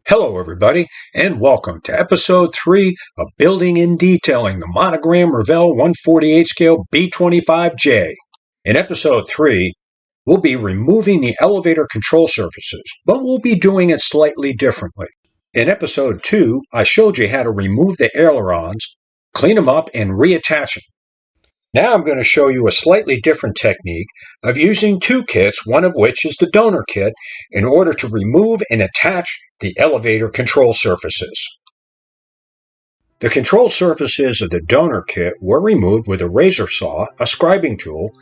Hello everybody, and welcome to episode 3 of Building and Detailing the Monogram Revell 148 scale B-25J. In episode 3, we'll be removing the elevator control surfaces, but we'll be doing it slightly differently. In episode 2, I showed you how to remove the ailerons, clean them up, and reattach them. Now I'm going to show you a slightly different technique of using two kits, one of which is the donor kit, in order to remove and attach the elevator control surfaces. The control surfaces of the donor kit were removed with a razor saw, a scribing tool,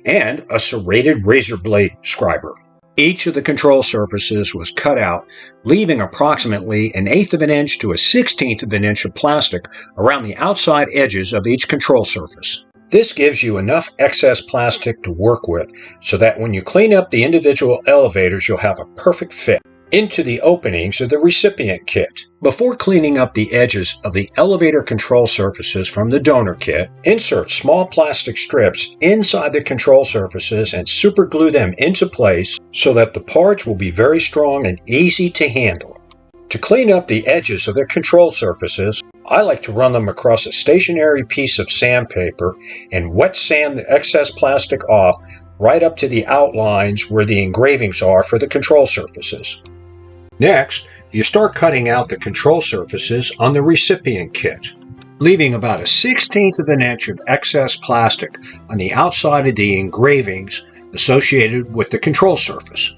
and a serrated razor blade scriber. Each of the control surfaces was cut out, leaving approximately 1/8 of an inch to 1/16 of an inch of plastic around the outside edges of each control surface. This gives you enough excess plastic to work with so that when you clean up the individual elevators, you'll have a perfect fit into the openings of the recipient kit. Before cleaning up the edges of the elevator control surfaces from the donor kit, insert small plastic strips inside the control surfaces and super glue them into place so that the parts will be very strong and easy to handle. To clean up the edges of the control surfaces, I like to run them across a stationary piece of sandpaper and wet sand the excess plastic off right up to the outlines where the engravings are for the control surfaces. Next, you start cutting out the control surfaces on the recipient kit, leaving about 1/16 of an inch of excess plastic on the outside of the engravings associated with the control surface.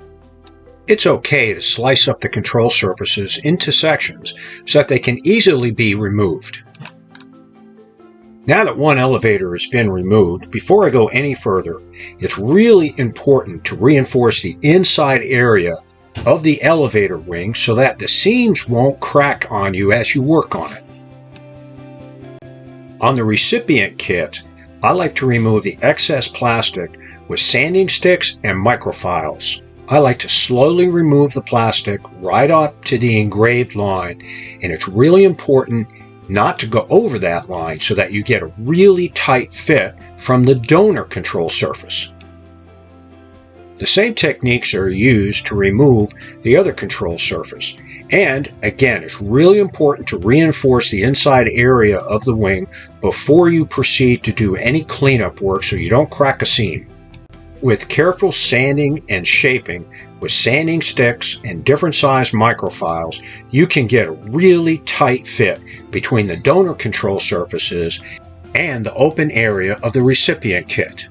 It's okay to slice up the control surfaces into sections so that they can easily be removed. Now that one elevator has been removed, before I go any further, it's really important to reinforce the inside area of the elevator wing so that the seams won't crack on you as you work on it. On the recipient kit, I like to remove the excess plastic with sanding sticks and microfiles. I like to slowly remove the plastic right up to the engraved line, and it's really important not to go over that line so that you get a really tight fit from the donor control surface. The same techniques are used to remove the other control surface, and again, it's really important to reinforce the inside area of the wing before you proceed to do any cleanup work so you don't crack a seam. With careful sanding and shaping with sanding sticks and different size microfiles, you can get a really tight fit between the donor control surfaces and the open area of the recipient kit.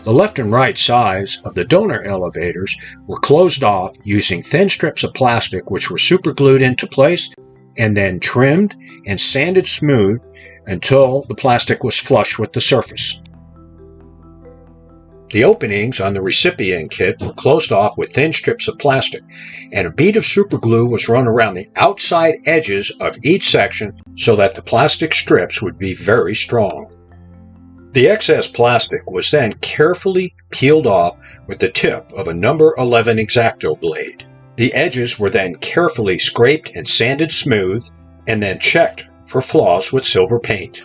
The left and right sides of the donor elevators were closed off using thin strips of plastic which were super glued into place and then trimmed and sanded smooth until the plastic was flush with the surface. The openings on the recipient kit were closed off with thin strips of plastic, and a bead of super glue was run around the outside edges of each section so that the plastic strips would be very strong. The excess plastic was then carefully peeled off with the tip of a number 11 X-Acto blade. The edges were then carefully scraped and sanded smooth, and then checked for flaws with silver paint.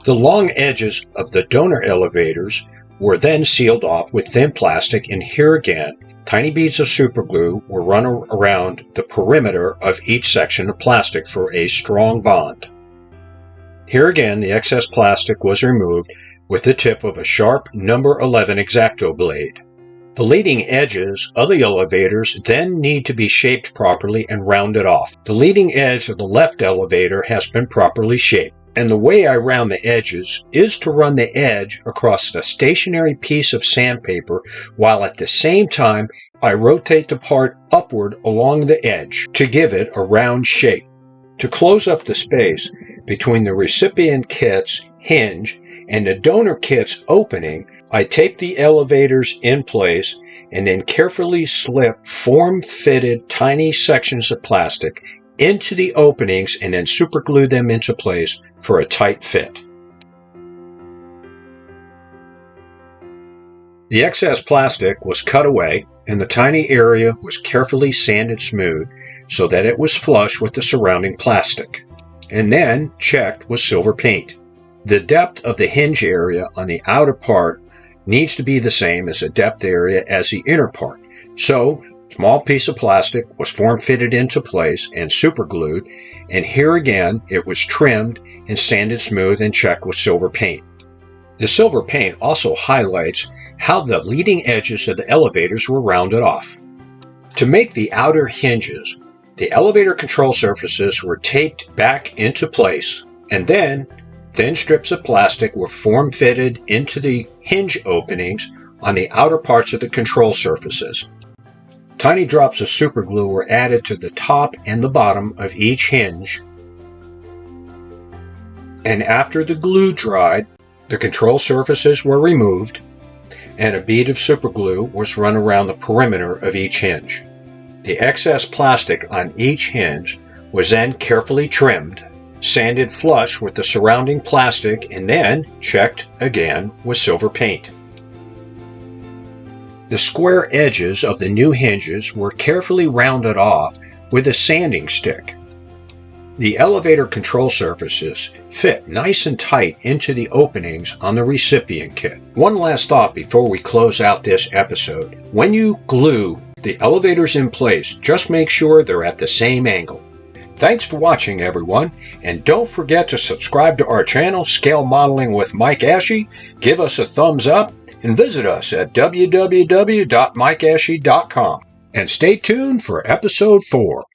The long edges of the donor elevators were then sealed off with thin plastic, and here again, tiny beads of superglue were run around the perimeter of each section of plastic for a strong bond. Here again, the excess plastic was removed with the tip of a sharp number 11 X-Acto blade. The leading edges of the elevators then need to be shaped properly and rounded off. The leading edge of the left elevator has been properly shaped, and the way I round the edges is to run the edge across a stationary piece of sandpaper while at the same time I rotate the part upward along the edge to give it a round shape. To close up the space between the recipient kit's hinge and the donor kit's opening, I tape the elevators in place and then carefully slip form-fitted tiny sections of plastic into the openings and then superglue them into place for a tight fit. The excess plastic was cut away and the tiny area was carefully sanded smooth so that it was flush with the surrounding plastic, and then checked with silver paint. The depth of the hinge area on the outer part needs to be the same as the depth area as the inner part, so Small piece of plastic was form-fitted into place and superglued, and here again it was trimmed and sanded smooth and checked with silver paint. The silver paint also highlights how the leading edges of the elevators were rounded off. To make the outer hinges, the elevator control surfaces were taped back into place, and then thin strips of plastic were form-fitted into the hinge openings on the outer parts of the control surfaces. Tiny drops of superglue were added to the top and the bottom of each hinge, and after the glue dried, the control surfaces were removed, and a bead of superglue was run around the perimeter of each hinge. The excess plastic on each hinge was then carefully trimmed, sanded flush with the surrounding plastic, and then checked again with silver paint. The square edges of the new hinges were carefully rounded off with a sanding stick. The elevator control surfaces fit nice and tight into the openings on the recipient kit. One last thought before we close out this episode. When you glue the elevators in place, just make sure they're at the same angle. Thanks for watching, everyone, and don't forget to subscribe to our channel, Scale Modeling with Mike Ashey. Give us a thumbs up and visit us at www.mikeashey.com. And stay tuned for episode 4.